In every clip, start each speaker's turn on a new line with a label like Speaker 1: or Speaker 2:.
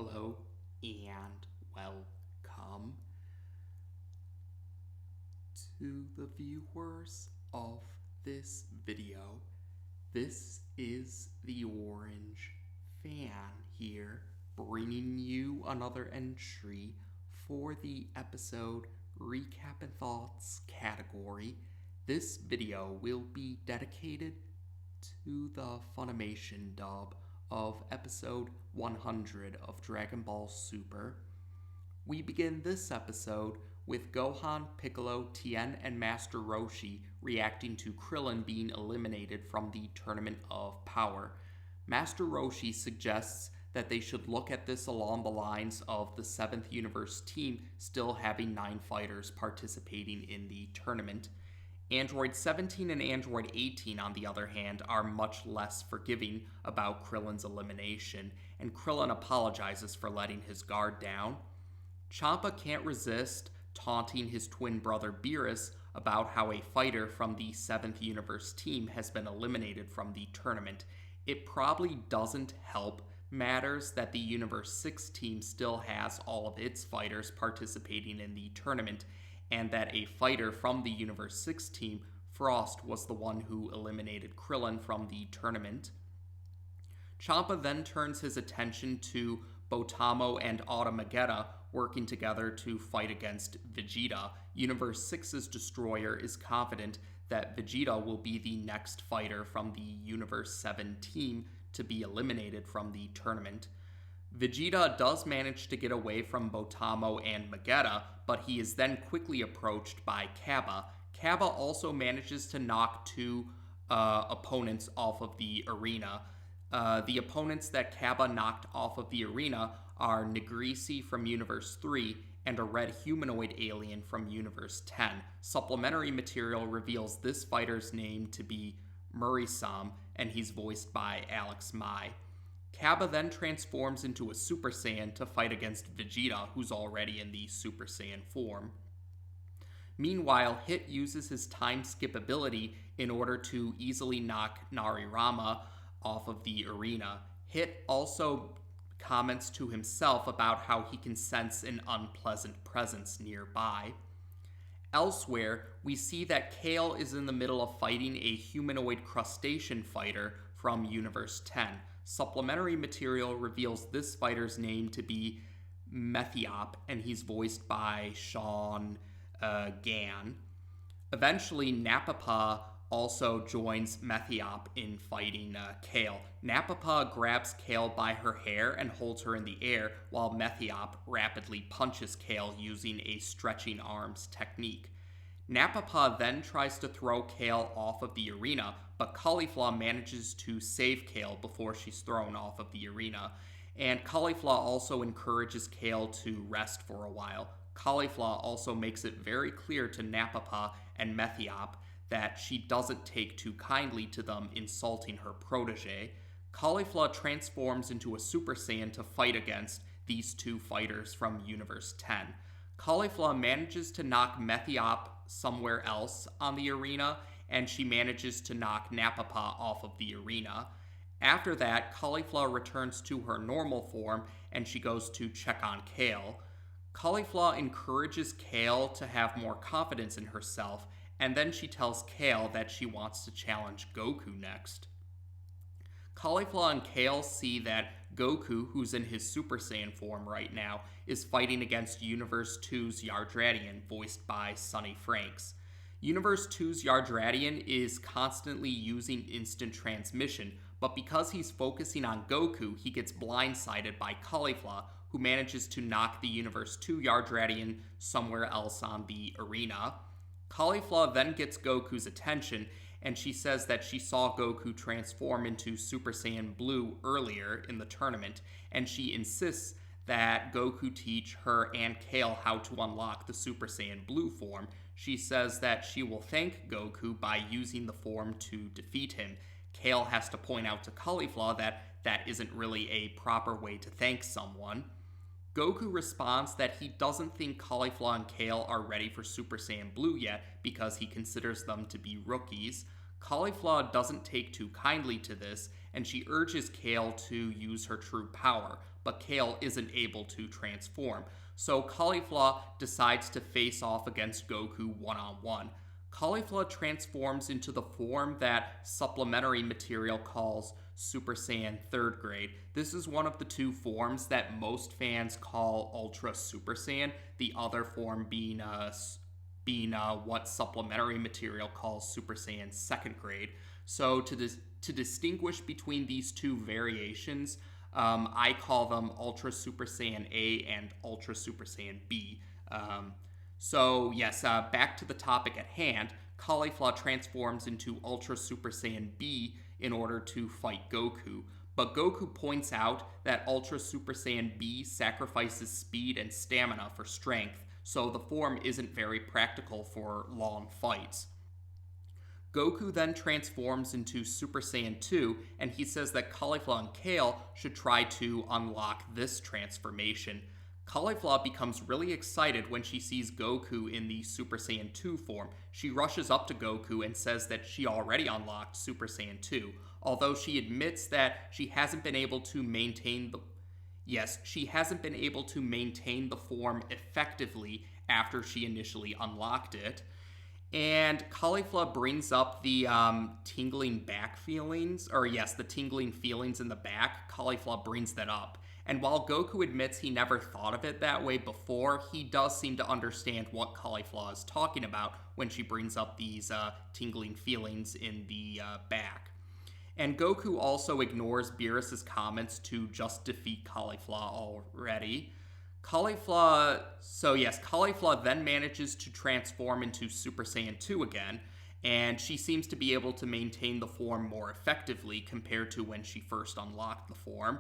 Speaker 1: Hello and welcome to the viewers of this video. This is the Orange Fan here, bringing you another entry for the episode Recap and Thoughts category. This video will be dedicated to the FUNimation dub of episode 100 of Dragonball Super. We begin this episode with Gohan, Piccolo, Tien, and Master Roshi reacting to Krillin being eliminated from the Tournament of Power. Master Roshi suggests that they should look at this along the lines of the 7th Universe team still having 9 fighters participating in the tournament. Android 17 and Android 18, on the other hand, are much less forgiving about Krillin's elimination, and Krillin apologizes for letting his guard down. Champa can't resist taunting his twin brother Beerus about how a fighter from the 7th Universe team has been eliminated from the tournament. It probably doesn't help matters that the Universe 6 team still has all of its fighters participating in the tournament, and that a fighter from the Universe 6 team, Frost, was the one who eliminated Krillin from the tournament. Champa then turns his attention to Botamo and Automagetta working together to fight against Vegeta. Universe 6's destroyer is confident that Vegeta will be the next fighter from the Universe 7 team to be eliminated from the tournament. Vegeta does manage to get away from Botamo and Magetta, but he is then quickly approached by Cabba. Cabba also manages to knock 2 opponents off of the arena. The opponents that Cabba knocked off of the arena are Negrisi from Universe 3 and a red humanoid alien from Universe 10. Supplementary material reveals this fighter's name to be Murray-sam, and he's voiced by Alex Mai. Cabba then transforms into a Super Saiyan to fight against Vegeta, who's already in the Super Saiyan form. Meanwhile, Hit uses his time skip ability in order to easily knock Narirama off of the arena. Hit also comments to himself about how he can sense an unpleasant presence nearby. Elsewhere, we see that Kale is in the middle of fighting a humanoid crustacean fighter from Universe 10. Supplementary material reveals this fighter's name to be Methiop, and he's voiced by Sean Gann. Eventually, Napapa also joins Methiop in fighting Kale. Napapa grabs Kale by her hair and holds her in the air, while Methiop rapidly punches Kale using a stretching arms technique. Napapa then tries to throw Kale off of the arena, but Caulifla manages to save Kale before she's thrown off of the arena. And Caulifla also encourages Kale to rest for a while. Caulifla also makes it very clear to Napapa and Methiop that she doesn't take too kindly to them insulting her protege. Caulifla transforms into a Super Saiyan to fight against these 2 fighters from Universe 10. Caulifla manages to knock Methiop somewhere else on the arena, and she manages to knock Napapa off of the arena. After that, Caulifla returns to her normal form, and she goes to check on Kale. Caulifla encourages Kale to have more confidence in herself, and then she tells Kale that she wants to challenge Goku next. Caulifla and Kale see that Goku, who's in his Super Saiyan form right now, is fighting against Universe 2's Yardratian, voiced by Sonny Franks. Universe 2's Yardratian is constantly using instant transmission, but because he's focusing on Goku, he gets blindsided by Caulifla, who manages to knock the Universe 2 Yardratian somewhere else on the arena. Caulifla then gets Goku's attention, and she says that she saw Goku transform into Super Saiyan Blue earlier in the tournament, and she insists that Goku teach her and Kale how to unlock the Super Saiyan Blue form. She says that she will thank Goku by using the form to defeat him. Kale has to point out to Caulifla that that isn't really a proper way to thank someone. Goku responds that he doesn't think Caulifla and Kale are ready for Super Saiyan Blue yet because he considers them to be rookies. Caulifla doesn't take too kindly to this, and she urges Kale to use her true power, but Kale isn't able to transform. So Caulifla decides to face off against Goku one-on-one. Caulifla transforms into the form that supplementary material calls Super Saiyan 3rd grade. This is one of the two forms that most fans call Ultra Super Saiyan, the other form being what supplementary material calls Super Saiyan 2nd grade. So to distinguish between these two variations, I call them Ultra Super Saiyan A and Ultra Super Saiyan B. Back to the topic at hand. Caulifla transforms into Ultra Super Saiyan B in order to fight Goku. But Goku points out that Ultra Super Saiyan B sacrifices speed and stamina for strength, so the form isn't very practical for long fights. Goku then transforms into Super Saiyan 2, and he says that Caulifla and Kale should try to unlock this transformation. Caulifla becomes really excited when she sees Goku in the Super Saiyan 2 form. She rushes up to Goku and says that she already unlocked Super Saiyan 2, although she admits that she hasn't been able to maintain the form effectively after she initially unlocked it. And Caulifla brings up the tingling feelings in the back. Caulifla brings that up. And while Goku admits he never thought of it that way before, he does seem to understand what Caulifla is talking about when she brings up these tingling feelings in the back. And Goku also ignores Beerus's comments to just defeat Caulifla already. Caulifla then manages to transform into Super Saiyan 2 again, and she seems to be able to maintain the form more effectively compared to when she first unlocked the form.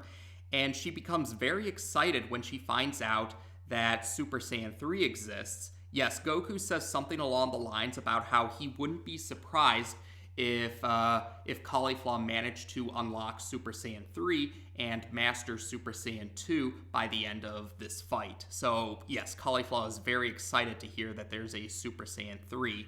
Speaker 1: And she becomes very excited when she finds out that Super Saiyan 3 exists. Yes, Goku says something along the lines about how he wouldn't be surprised if Caulifla managed to unlock Super Saiyan 3 and master Super Saiyan 2 by the end of this fight. So yes, Caulifla is very excited to hear that there's a Super Saiyan 3.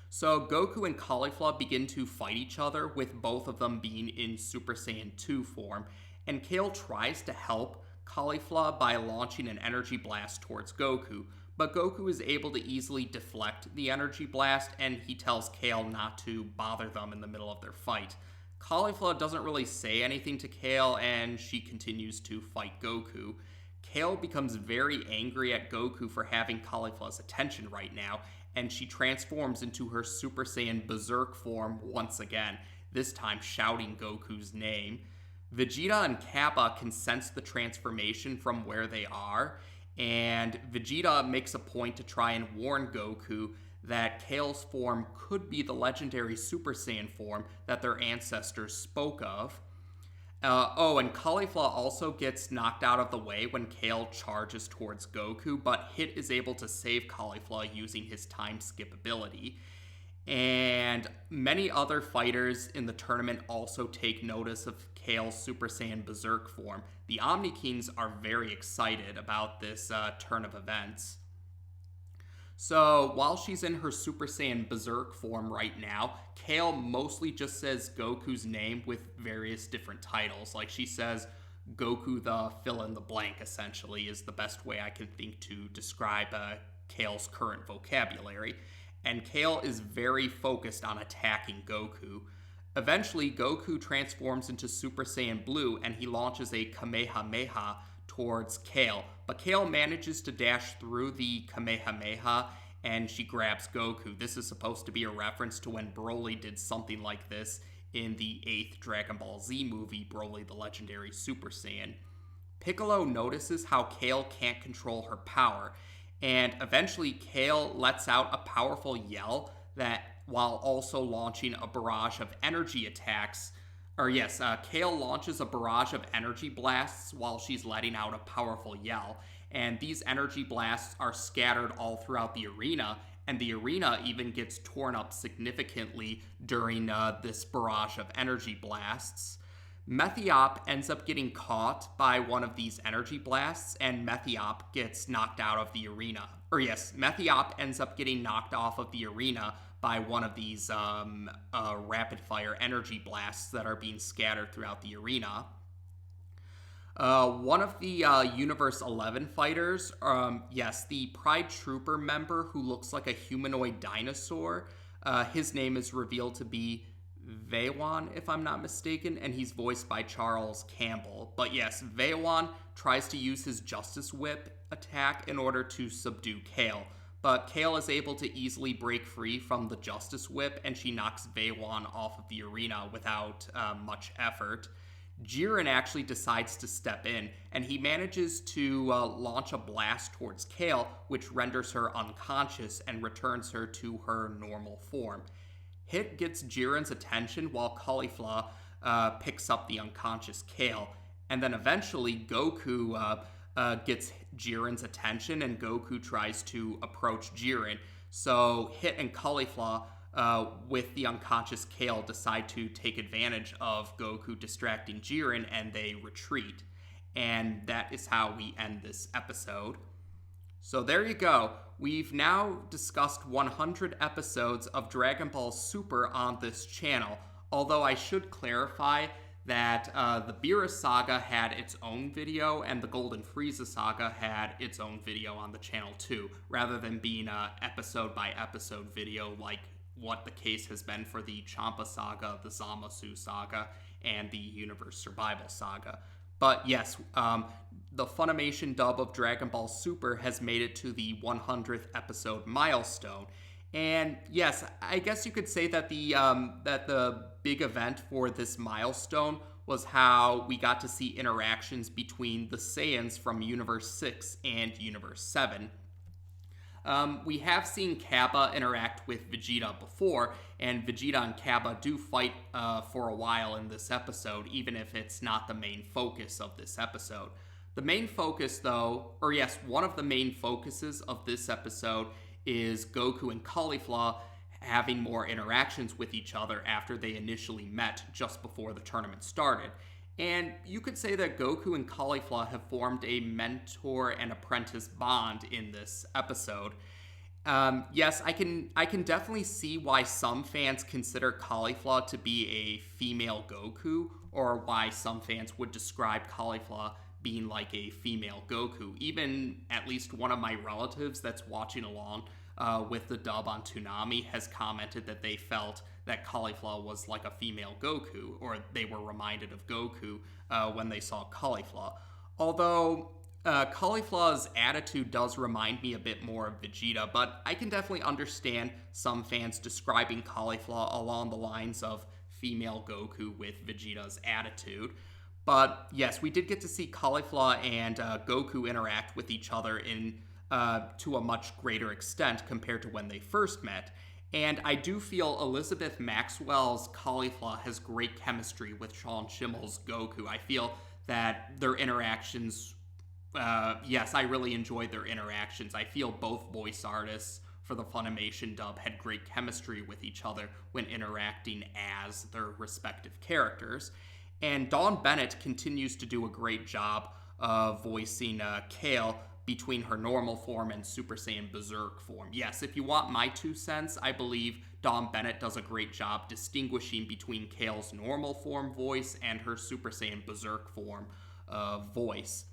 Speaker 1: So Goku and Caulifla begin to fight each other, with both of them being in Super Saiyan 2 form, and Kale tries to help Caulifla by launching an energy blast towards Goku, but Goku is able to easily deflect the energy blast, and he tells Kale not to bother them in the middle of their fight. Caulifla doesn't really say anything to Kale, and she continues to fight Goku. Kale becomes very angry at Goku for having Caulifla's attention right now, and she transforms into her Super Saiyan Berserk form once again, this time shouting Goku's name. Vegeta and Kappa can sense the transformation from where they are, and Vegeta makes a point to try and warn Goku that Kale's form could be the legendary Super Saiyan form that their ancestors spoke of. And Caulifla also gets knocked out of the way when Kale charges towards Goku, but Hit is able to save Caulifla using his time skip ability. And many other fighters in the tournament also take notice of Kale's Super Saiyan Berserk form. The Omni Kings are very excited about this turn of events. So while she's in her Super Saiyan Berserk form right now, Kale mostly just says Goku's name with various different titles. Like she says Goku the fill-in-the-blank, essentially, is the best way I can think to describe Kale's current vocabulary. And Kale is very focused on attacking Goku. Eventually, Goku transforms into Super Saiyan Blue, and he launches a Kamehameha towards Kale. But Kale manages to dash through the Kamehameha, and she grabs Goku. This is supposed to be a reference to when Broly did something like this in the 8th Dragon Ball Z movie, Broly the Legendary Super Saiyan. Piccolo notices how Kale can't control her power, and eventually Kale lets out a powerful yell that, while also launching a barrage of energy attacks, Kale launches a barrage of energy blasts while she's letting out a powerful yell, and these energy blasts are scattered all throughout the arena, and the arena even gets torn up significantly during this barrage of energy blasts. Methiop ends up getting caught by one of these energy blasts, and Methiop gets knocked out of the arena. Methiop ends up getting knocked off of the arena, by one of these rapid-fire energy blasts that are being scattered throughout the arena. One of the Universe 11 fighters, yes, the Pride Trooper member who looks like a humanoid dinosaur, his name is revealed to be Veywan, if I'm not mistaken, and he's voiced by Charles Campbell. But yes, Veywan tries to use his Justice Whip attack in order to subdue Kale. But Kale is able to easily break free from the Justice Whip, and she knocks Veywan off of the arena without much effort. Jiren actually decides to step in, and he manages to launch a blast towards Kale, which renders her unconscious and returns her to her normal form. Hit gets Jiren's attention while Caulifla picks up the unconscious Kale, and then eventually Goku gets Jiren's attention, and Goku tries to approach Jiren. So Hit and Caulifla, with the unconscious Kale, decide to take advantage of Goku distracting Jiren, and they retreat. And that is how we end this episode. So there you go. We've now discussed 100 episodes of Dragon Ball Super on this channel, although I should clarify that the Beerus Saga had its own video and the Golden Frieza Saga had its own video on the channel too, rather than being a episode by episode video like what the case has been for the Champa Saga, the Zamasu Saga, and the Universe Survival Saga. But yes, the Funimation dub of Dragon Ball Super has made it to the 100th episode milestone. And yes, I guess you could say that the big event for this milestone was how we got to see interactions between the Saiyans from Universe 6 and Universe 7. We have seen Kappa interact with Vegeta before, and Vegeta and Kappa do fight for a while in this episode, even if it's not the main focus of this episode. The main focus, though, or yes, one of the main focuses of this episode is Goku and Caulifla having more interactions with each other after they initially met just before the tournament started. And you could say that Goku and Caulifla have formed a mentor and apprentice bond in this episode. Yes, I can definitely see why some fans consider Caulifla to be a female Goku, or why some fans would describe Caulifla being like a female Goku. Even at least one of my relatives that's watching along with the dub on Toonami has commented that they felt that Caulifla was like a female Goku, or they were reminded of Goku when they saw Caulifla. Although Caulifla's attitude does remind me a bit more of Vegeta, but I can definitely understand some fans describing Caulifla along the lines of female Goku with Vegeta's attitude. But yes, we did get to see Caulifla and Goku interact with each other to a much greater extent compared to when they first met. And I do feel Elizabeth Maxwell's Caulifla has great chemistry with Sean Schimmel's Goku. I feel that their interactions, yes, I really enjoyed their interactions. I feel both voice artists for the Funimation dub had great chemistry with each other when interacting as their respective characters. And Dawn Bennett continues to do a great job of voicing Kale between her normal form and Super Saiyan Berserk form. Yes, if you want my 2 cents, I believe Dawn Bennett does a great job distinguishing between Kale's normal form voice and her Super Saiyan Berserk form voice.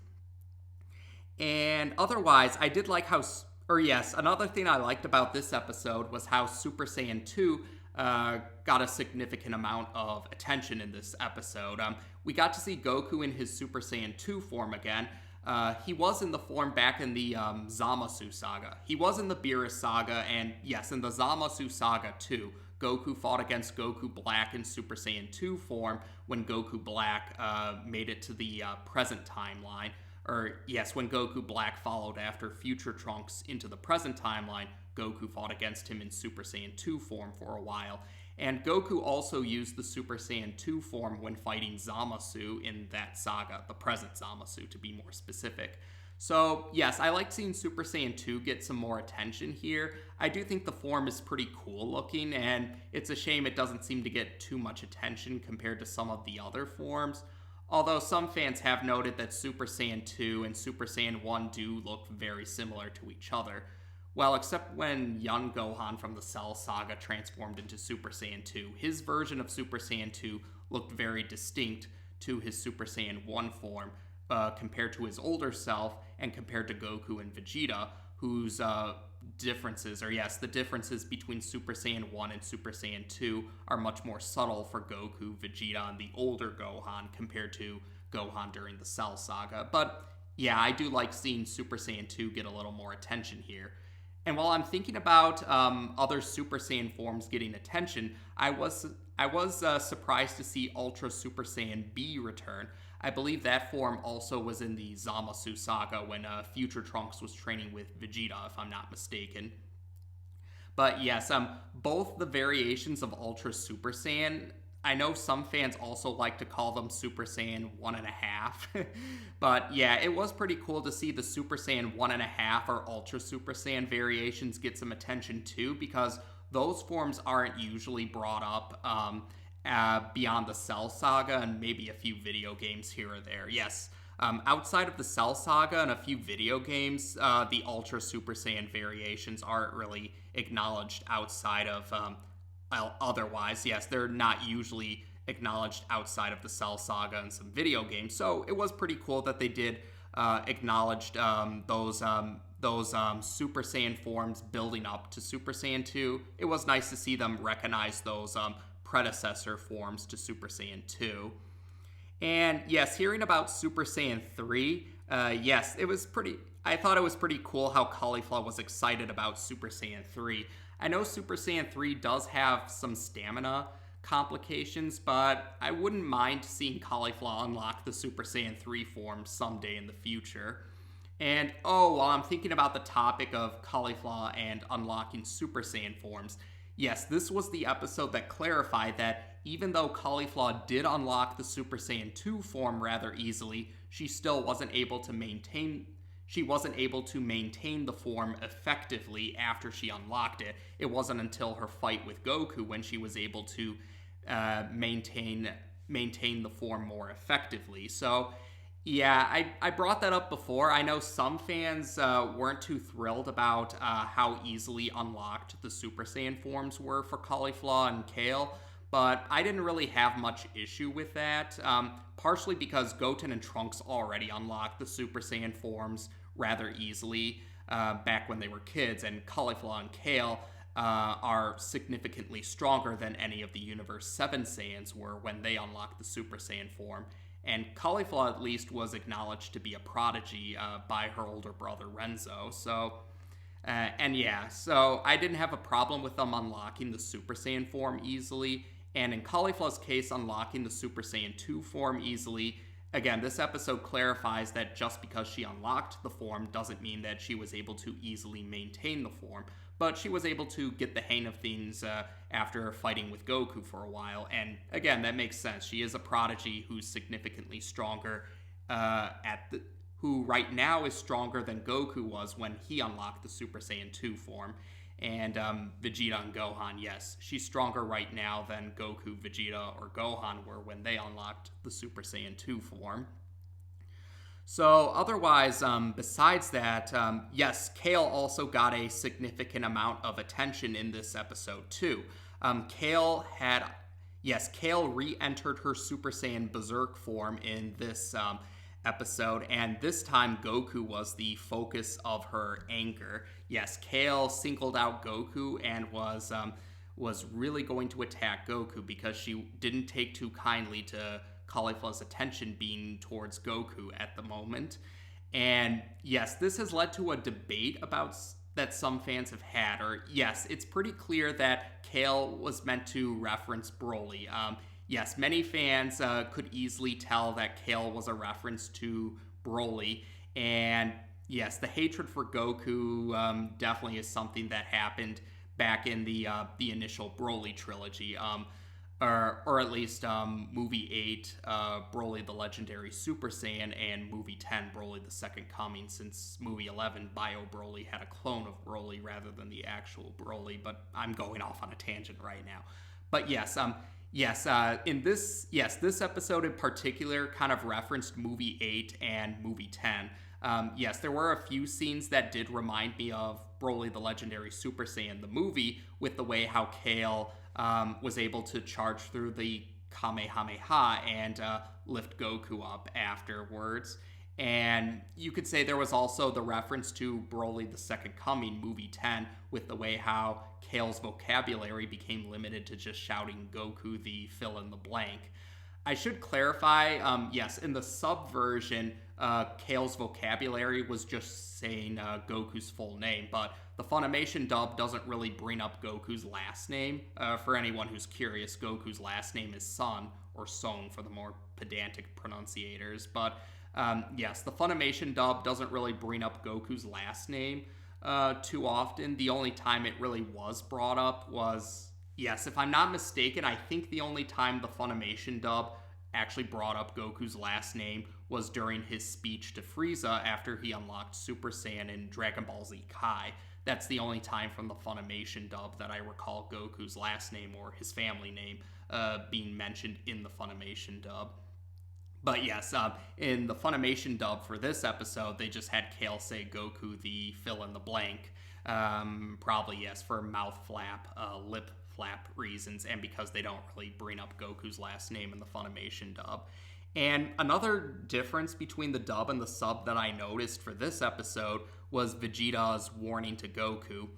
Speaker 1: And otherwise, I did like how, another thing I liked about this episode was how Super Saiyan 2 got a significant amount of attention in this episode. We got to see Goku in his Super Saiyan 2 form again. He was in the form back in the Zamasu Saga. He was in the Beerus Saga, and yes, in the Zamasu Saga too. Goku fought against Goku Black in Super Saiyan 2 form when Goku Black made it to the present timeline. Or yes, when Goku Black followed after Future Trunks into the present timeline, Goku fought against him in Super Saiyan 2 form for a while. And Goku also used the Super Saiyan 2 form when fighting Zamasu in that saga, the present Zamasu to be more specific. So yes, I like seeing Super Saiyan 2 get some more attention here. I do think the form is pretty cool looking, and it's a shame it doesn't seem to get too much attention compared to some of the other forms. Although some fans have noted that Super Saiyan 2 and Super Saiyan 1 do look very similar to each other. Well, except when young Gohan from the Cell Saga transformed into Super Saiyan 2. His version of Super Saiyan 2 looked very distinct to his Super Saiyan 1 form compared to his older self and compared to Goku and Vegeta, whose differences, or yes, the differences between Super Saiyan 1 and Super Saiyan 2 are much more subtle for Goku, Vegeta, and the older Gohan compared to Gohan during the Cell Saga. But yeah, I do like seeing Super Saiyan 2 get a little more attention here. And while I'm thinking about other Super Saiyan forms getting attention, I was surprised to see Ultra Super Saiyan B return. I believe that form also was in the Zamasu saga when Future Trunks was training with Vegeta, if I'm not mistaken. But yes, both the variations of Ultra Super Saiyan, I know some fans also like to call them Super Saiyan 1.5. But yeah, it was pretty cool to see the Super Saiyan 1.5 or Ultra Super Saiyan variations get some attention too, because those forms aren't usually brought up beyond the Cell Saga and maybe a few video games here or there. Yes, outside of the Cell Saga and a few video games, the Ultra Super Saiyan variations aren't really acknowledged outside of otherwise. Yes, they're not usually acknowledged outside of the Cell Saga and some video games. So it was pretty cool that they did acknowledge those Super Saiyan forms building up to Super Saiyan 2. It was nice to see them recognize those predecessor forms to Super Saiyan 2. And yes, hearing about Super Saiyan 3, yes, it was pretty. I thought it was pretty cool how Caulifla was excited about Super Saiyan 3. I know Super Saiyan 3 does have some stamina complications, but I wouldn't mind seeing Caulifla unlock the Super Saiyan 3 form someday in the future. And while I'm thinking about the topic of Caulifla and unlocking Super Saiyan forms, yes, this was the episode that clarified that even though Caulifla did unlock the Super Saiyan 2 form rather easily, she still wasn't able to maintain the form effectively after she unlocked it. It wasn't until her fight with Goku when she was able to maintain the form more effectively. So yeah, I brought that up before. I know some fans weren't too thrilled about how easily unlocked the Super Saiyan forms were for Caulifla and Kale, but I didn't really have much issue with that, partially because Goten and Trunks already unlocked the Super Saiyan forms rather easily back when they were kids, and Caulifla and Kale are significantly stronger than any of the Universe 7 Saiyans were when they unlocked the Super Saiyan form. And Caulifla at least was acknowledged to be a prodigy by her older brother Renzo. So I didn't have a problem with them unlocking the Super Saiyan form easily. And in Caulifla's case, unlocking the Super Saiyan 2 form easily. Again, this episode clarifies that just because she unlocked the form doesn't mean that she was able to easily maintain the form. But she was able to get the hang of things after fighting with Goku for a while. And again, that makes sense. She is a prodigy who's significantly stronger who right now is stronger than Goku was when he unlocked the Super Saiyan 2 form. And Vegeta and Gohan, yes, she's stronger right now than Goku, Vegeta, or Gohan were when they unlocked the Super Saiyan 2 form. So otherwise, besides that, yes, Kale also got a significant amount of attention in this episode too. Kale re-entered her Super Saiyan Berserk form in this episode, and this time Goku was the focus of her anger. Yes, Kale singled out Goku and was really going to attack Goku because she didn't take too kindly to Caulifla's attention being towards Goku at the moment. And yes, this has led to a debate about that some fans have had, or yes, it's pretty clear that Kale was meant to reference Broly. Yes, many fans could easily tell that Kale was a reference to Broly, and yes, the hatred for Goku definitely is something that happened back in the initial Broly trilogy. Or at least movie 8, Broly the Legendary Super Saiyan, and movie 10, Broly the Second Coming, since movie 11, Bio Broly, had a clone of Broly rather than the actual Broly, but I'm going off on a tangent right now. But yes, This episode in particular kind of referenced movie 8 and movie 10. Yes, there were a few scenes that did remind me of Broly the Legendary Super Saiyan, the movie, with the way how Kale was able to charge through the Kamehameha and lift Goku up afterwards. And you could say there was also the reference to Broly the Second Coming, movie 10, with the way how Kale's vocabulary became limited to just shouting Goku the fill in the blank. I should clarify, yes, in the sub version, Kale's vocabulary was just saying Goku's full name, but the Funimation dub doesn't really bring up Goku's last name. For anyone who's curious, Goku's last name is Son, or Son for the more pedantic pronunciators, but yes, the Funimation dub doesn't really bring up Goku's last name too often. The only time it really was brought up was, yes, if I'm not mistaken, I think the only time the Funimation dub actually brought up Goku's last name was during his speech to Frieza after he unlocked Super Saiyan in Dragon Ball Z Kai. That's the only time from the Funimation dub that I recall Goku's last name or his family name being mentioned in the Funimation dub. But yes, in the Funimation dub for this episode, they just had Kale say Goku the fill in the blank. Probably, yes, for mouth flap, lip flap reasons, and because they don't really bring up Goku's last name in the Funimation dub. And another difference between the dub and the sub that I noticed for this episode was Vegeta's warning to Goku.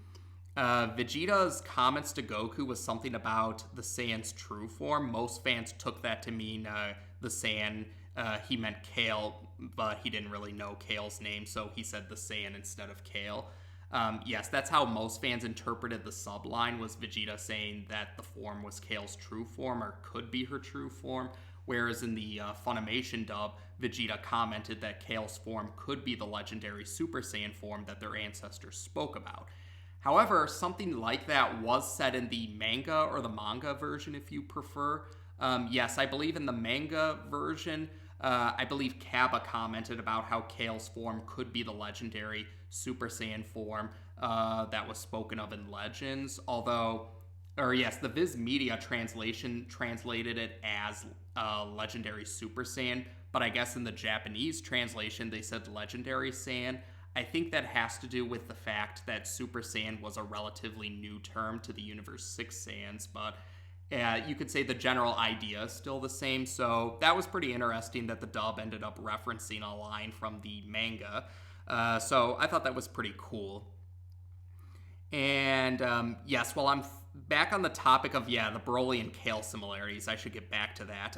Speaker 1: Vegeta's comments to Goku was something about the Saiyan's true form. Most fans took that to mean the Saiyan. He meant Kale, but he didn't really know Kale's name, so he said the Saiyan instead of Kale. Yes, that's how most fans interpreted the subline, was Vegeta saying that the form was Kale's true form, or could be her true form, whereas in the Funimation dub, Vegeta commented that Kale's form could be the legendary Super Saiyan form that their ancestors spoke about. However, something like that was said in the manga, or the manga version if you prefer. Yes, I believe in the manga version, I believe Kaba commented about how Kale's form could be the legendary Super Saiyan form that was spoken of in Legends, the Viz Media translation translated it as legendary Super Saiyan, but I guess in the Japanese translation they said legendary Saiyan. I think that has to do with the fact that Super Saiyan was a relatively new term to the Universe 6 Saiyans, but you could say the general idea is still the same, so that was pretty interesting that the dub ended up referencing a line from the manga. So I thought that was pretty cool. And yes, while I'm back on the topic of, the Broly and Kale similarities, I should get back to that.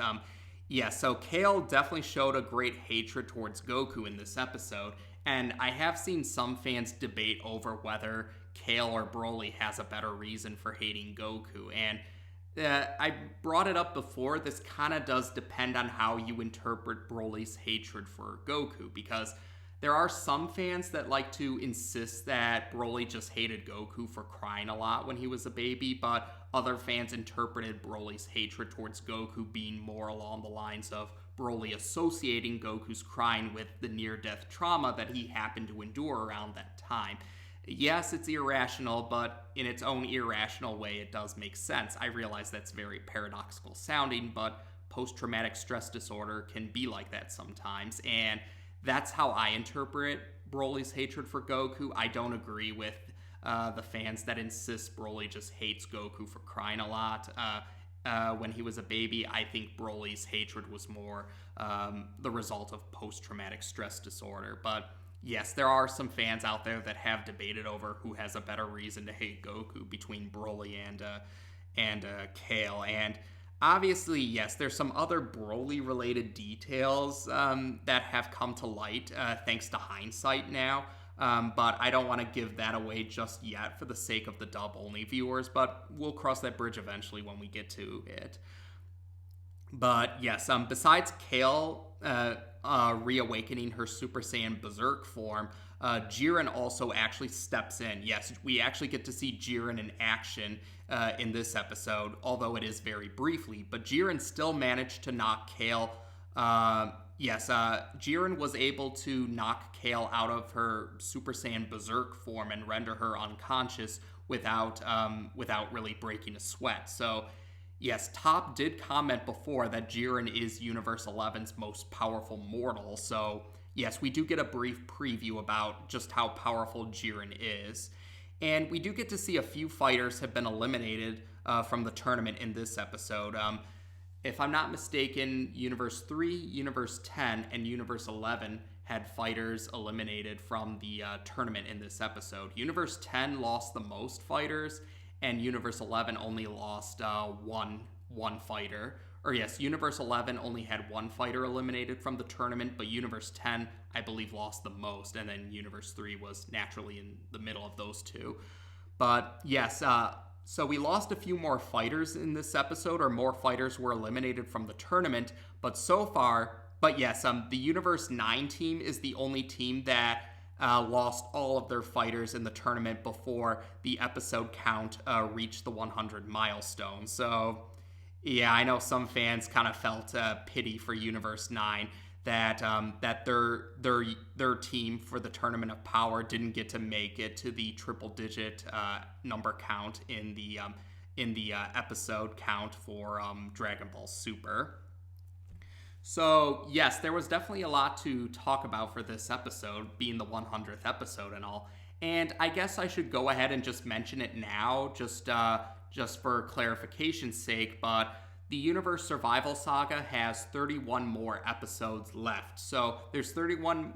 Speaker 1: So Kale definitely showed a great hatred towards Goku in this episode, and I have seen some fans debate over whether Kale or Broly has a better reason for hating Goku, and I brought it up before, this kind of does depend on how you interpret Broly's hatred for Goku, because there are some fans that like to insist that Broly just hated Goku for crying a lot when he was a baby, but other fans interpreted Broly's hatred towards Goku being more along the lines of Broly associating Goku's crying with the near-death trauma that he happened to endure around that time. Yes, it's irrational, but in its own irrational way, it does make sense. I realize that's very paradoxical sounding, but post-traumatic stress disorder can be like that sometimes, and that's how I interpret Broly's hatred for Goku. I don't agree with the fans that insist Broly just hates Goku for crying a lot when he was a baby. I think Broly's hatred was more the result of post-traumatic stress disorder, but yes, there are some fans out there that have debated over who has a better reason to hate Goku between Broly and Kale. And obviously, yes, there's some other Broly-related details that have come to light thanks to hindsight now. But I don't want to give that away just yet for the sake of the dub-only viewers, but we'll cross that bridge eventually when we get to it. But yes, besides Kale reawakening her Super Saiyan Berserk form, Jiren also actually steps in. Yes, we actually get to see Jiren in action in this episode, although it is very briefly. But Jiren still managed to knock Kale. Jiren was able to knock Kale out of her Super Saiyan Berserk form and render her unconscious without really breaking a sweat. So Yes, Top did comment before that Jiren is Universe 11's most powerful mortal, so yes, we do get a brief preview about just how powerful Jiren is. And we do get to see a few fighters have been eliminated from the tournament in this episode. If I'm not mistaken, Universe 3, Universe 10, and Universe 11 had fighters eliminated from the tournament in this episode. Universe 10 lost the most fighters, and Universe 11 only lost one fighter. Or yes, Universe 11 only had one fighter eliminated from the tournament, but Universe 10, I believe, lost the most, and then Universe 3 was naturally in the middle of those two. But yes, so we lost a few more fighters in this episode, or more fighters were eliminated from the tournament, but yes, the Universe 9 team is the only team that lost all of their fighters in the tournament before the episode count reached the 100 milestone. So, yeah, I know some fans kind of felt pity for Universe 9 that their team for the Tournament of Power didn't get to make it to the triple-digit number count in the episode count for Dragon Ball Super. So, yes, there was definitely a lot to talk about for this episode, being the 100th episode and all. And I guess I should go ahead and just mention it now, just for clarification's sake, but the Universe Survival Saga has 31 more episodes left. So, there's 31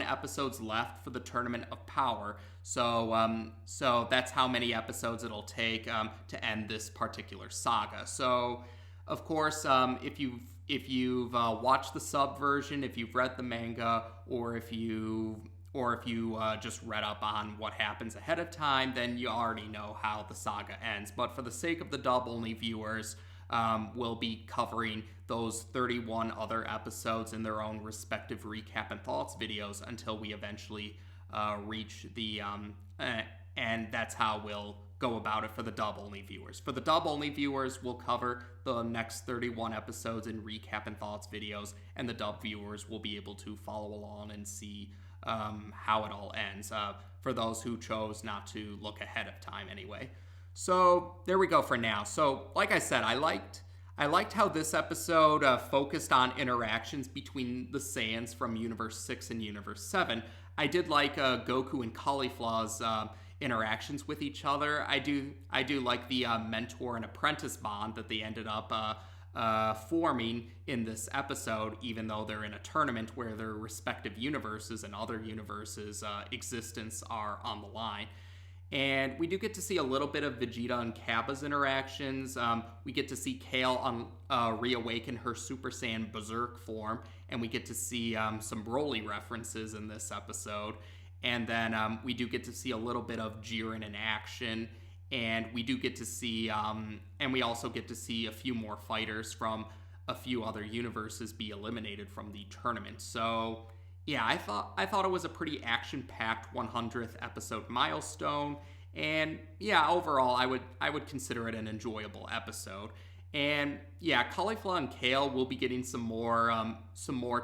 Speaker 1: episodes left for the Tournament of Power. So that's how many episodes it'll take to end this particular saga. So, of course, if you've watched the sub version, if you've read the manga, or if you just read up on what happens ahead of time, then you already know how the saga ends. But for the sake of the dub-only viewers, we'll be covering those 31 other episodes in their own respective recap and thoughts videos until we eventually reach the... and that's how we'll go about it for the dub-only viewers. For the dub-only viewers, we'll cover the next 31 episodes in recap and thoughts videos, and the dub viewers will be able to follow along and see how it all ends, for those who chose not to look ahead of time anyway. So there we go for now. So like I said, I liked how this episode focused on interactions between the Saiyans from Universe 6 and Universe 7. I did like Goku and Caulifla's interactions with each other. I do like the mentor and apprentice bond that they ended up forming in this episode, even though they're in a tournament where their respective universes and other universes' existence are on the line. And we do get to see a little bit of Vegeta and Kappa's interactions. We get to see Kale reawaken her Super Saiyan Berserk form, and we get to see some Broly references in this episode. And then we do get to see a little bit of Jiren in action, and we do get to see, and we also get to see a few more fighters from a few other universes be eliminated from the tournament. So, yeah, I thought it was a pretty action-packed 100th episode milestone, and yeah, overall, I would consider it an enjoyable episode. And yeah, Caulifla and Kale will be getting some more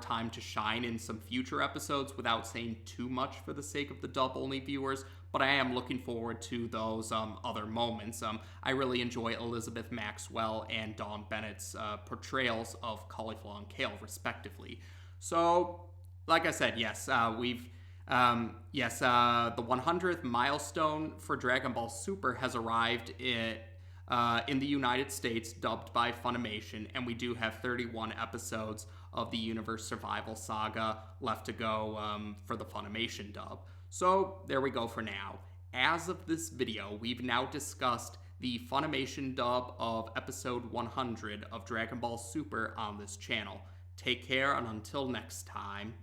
Speaker 1: time to shine in some future episodes without saying too much for the sake of the dub-only viewers, but I am looking forward to those other moments. I really enjoy Elizabeth Maxwell and Dawn Bennett's portrayals of Caulifla and Kale, respectively. So, like I said, yes, the 100th milestone for Dragon Ball Super has arrived in the United States, dubbed by FUNimation, and we do have 31 episodes of the Universe Survival Saga left to go for the FUNimation dub. So there we go for now. As of this video, we've now discussed the FUNimation dub of episode 100 of Dragon Ball Super on this channel. Take care, and until next time.